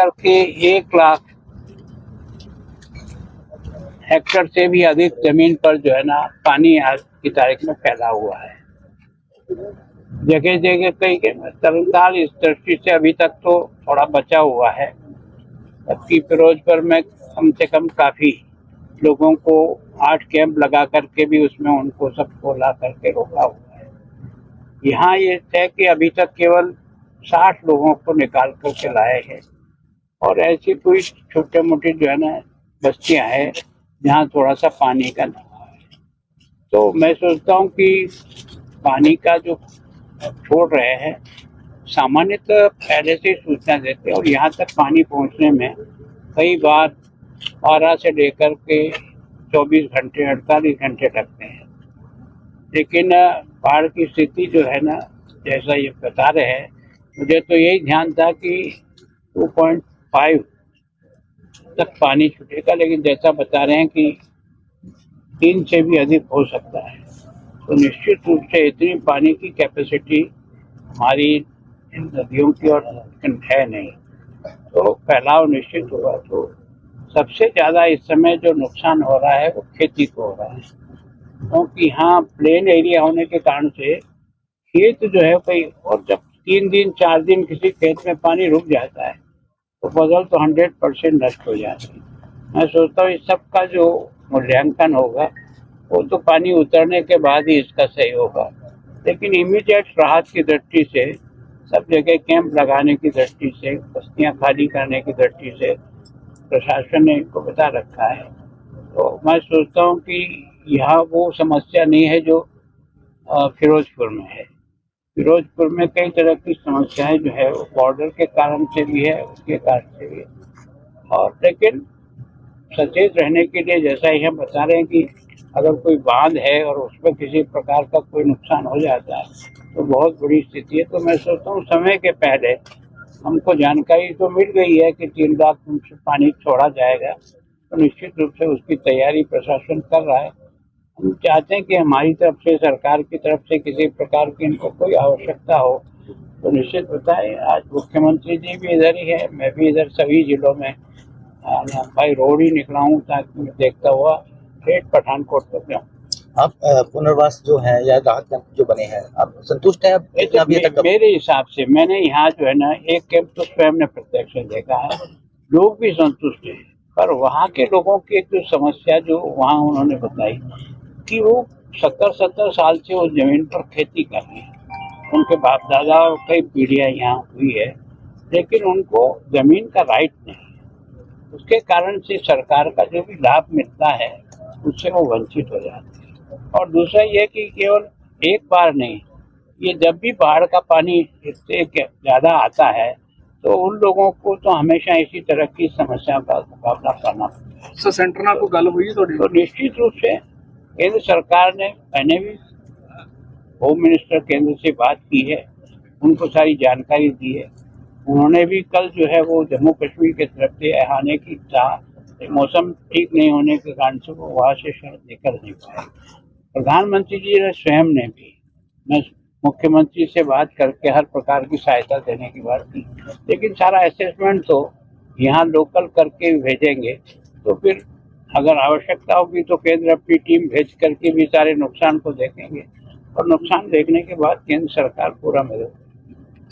करके 1 लाख हेक्टेयर से भी अधिक जमीन पर जो है ना पानी आज की तारीख में फैला हुआ है। जगह जगह कई तरनताल इस दृष्टि से अभी तक तो थोड़ा बचा हुआ है, जबकि फिरोजपुर में कम से कम काफी लोगों को 8 कैंप लगा करके भी उसमें उनको सबको ला करके रोका हुआ है। यहाँ ये है कि अभी तक केवल 60 लोगों को निकाल करके लाए हैं और ऐसी कोई छोटे मोटे जो है ना बस्तियां हैं जहाँ थोड़ा सा पानी का दबाव है। तो मैं सोचता हूँ कि पानी का जो छोड़ रहे हैं सामान्यतः पहले से सूचना देते हैं और यहाँ तक पानी पहुँचने में कई बार 12 से लेकर के 24 घंटे 48 घंटे लगते हैं। लेकिन बाढ़ की स्थिति जो है ना जैसा ये बता रहे हैं, मुझे तो यही ध्यान था कि 2.5 तक पानी छूटेगा, लेकिन जैसा बता रहे हैं कि 3 से भी अधिक हो सकता है। तो निश्चित रूप से इतनी पानी की कैपेसिटी हमारी इन नदियों की और है नहीं, तो फैलाव निश्चित होगा। तो सबसे ज़्यादा इस समय जो नुकसान हो रहा है वो खेती को हो रहा है, क्योंकि यहाँ प्लेन एरिया होने के कारण से खेत जो है कई, और जब 3 दिन 4 दिन किसी खेत में पानी रुक जाता है तो फसल तो 100% नष्ट हो जाती है। मैं सोचता हूँ इस सब का जो मूल्यांकन होगा वो तो पानी उतरने के बाद ही इसका सही होगा, लेकिन इमीडिएट राहत की दृष्टि से सब जगह कैंप लगाने की दृष्टि से, बस्तियाँ खाली करने की दृष्टि से प्रशासन ने इनको बता रखा है। तो मैं सोचता हूँ कि यहाँ वो समस्या नहीं है जो फिरोजपुर में है। फिरोजपुर में कई तरह की समस्याएं जो है वो बॉर्डर के कारण से भी है, उसके कारण से भी है। और लेकिन सचेत रहने के लिए जैसा ही हम बता रहे हैं कि अगर कोई बांध है और उसमें किसी प्रकार का कोई नुकसान हो जाता है तो बहुत बड़ी स्थिति है। तो मैं सोचता हूँ समय के पहले हमको जानकारी तो मिल गई है कि 3 लाख से पानी छोड़ा जाएगा, तो निश्चित रूप से उसकी तैयारी प्रशासन कर रहा है। हम चाहते हैं कि हमारी तरफ से, सरकार की तरफ से किसी प्रकार की इनको कोई आवश्यकता हो तो निश्चित बताएं। आज मुख्यमंत्री जी भी इधर ही है, मैं भी इधर सभी जिलों में भाई रोड ही निकला हूँ ताकि मैं देखता हुआ ठेठ पठानकोट तक जाऊँ। आप पुनर्वास जो है या राहत कैंप जो बने हैं, आप संतुष्ट हैं अभी तक? मेरे हिसाब से मैंने यहाँ जो है ना एक कैंप तो स्वयं ने प्रत्यक्ष देखा है, लोग भी संतुष्ट हैं, पर वहाँ के लोगों की एक जो समस्या जो वहाँ उन्होंने बताई कि वो 70-70 साल से उस जमीन पर खेती कर रहे हैं, उनके बाप दादा और कई पीढ़ियाँ यहाँ हुई है, लेकिन उनको जमीन का राइट नहीं है। उसके कारण से सरकार का जो भी लाभ मिलता है उससे वो वंचित हो जाते हैं। और दूसरा ये कि केवल एक बार नहीं, ये जब भी बाढ़ का पानी इससे ज़्यादा आता है तो उन लोगों को तो हमेशा इसी तरह की समस्या का मुकाबला करना पड़ता है। सर सेंटर ਨਾਲ ਕੋਈ ਗੱਲ ਹੋਈ तो निश्चित रूप से केंद्र सरकार ने, मैंने भी होम मिनिस्टर केंद्र से बात की है, उनको सारी जानकारी दी है। उन्होंने भी कल जो है वो जम्मू कश्मीर की तरफ से आने की चाह, मौसम ठीक नहीं होने के कारण से वो वहाँ से शायद निकल नहीं पाए। प्रधानमंत्री जी ने स्वयं ने भी, मैं मुख्यमंत्री से बात करके हर प्रकार की सहायता देने की बात की, लेकिन सारा असेसमेंट तो यहाँ लोकल करके भेजेंगे, तो फिर अगर आवश्यकता होगी तो केंद्र अपनी टीम भेज करके भी सारे नुकसान को देखेंगे और नुकसान देखने के बाद केंद्र सरकार पूरा मदद।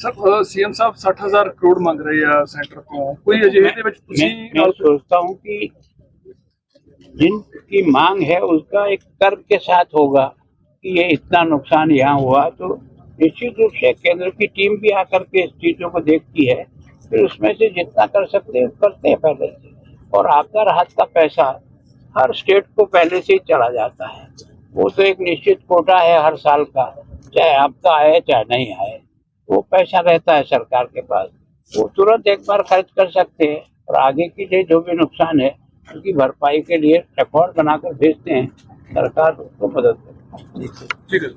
सर सीएम साहब 60,000 करोड़ ਮੰਗ ਰਹੇ ਆ ਸੈਂਟਰ ਤੋਂ, ਕੋਈ ਅਜਿਹੇ ਦੇ ਵਿੱਚ ਤੁਸੀਂ मैं सोचता हूँ कि जिनकी मांग है उसका एक तर्क के साथ होगा कि ये इतना नुकसान यहाँ हुआ, तो निश्चित रूप से केंद्र की टीम भी आकर के इस चीज़ों को देखती है, फिर उसमें से जितना कर सकते हैं करते हैं पहले से। और आपदा राहत का पैसा हर स्टेट को पहले से ही चला जाता है, वो तो एक निश्चित कोटा है हर साल का, चाहे आपदा आए चाहे नहीं आए, वो पैसा रहता है सरकार के पास, वो तुरंत एक बार खर्च कर सकते हैं और आगे के लिए जो भी नुकसान है उसकी भरपाई के लिए रिकॉर्ड बनाकर भेजते हैं, सरकार उसको मदद करती है। ठीक है।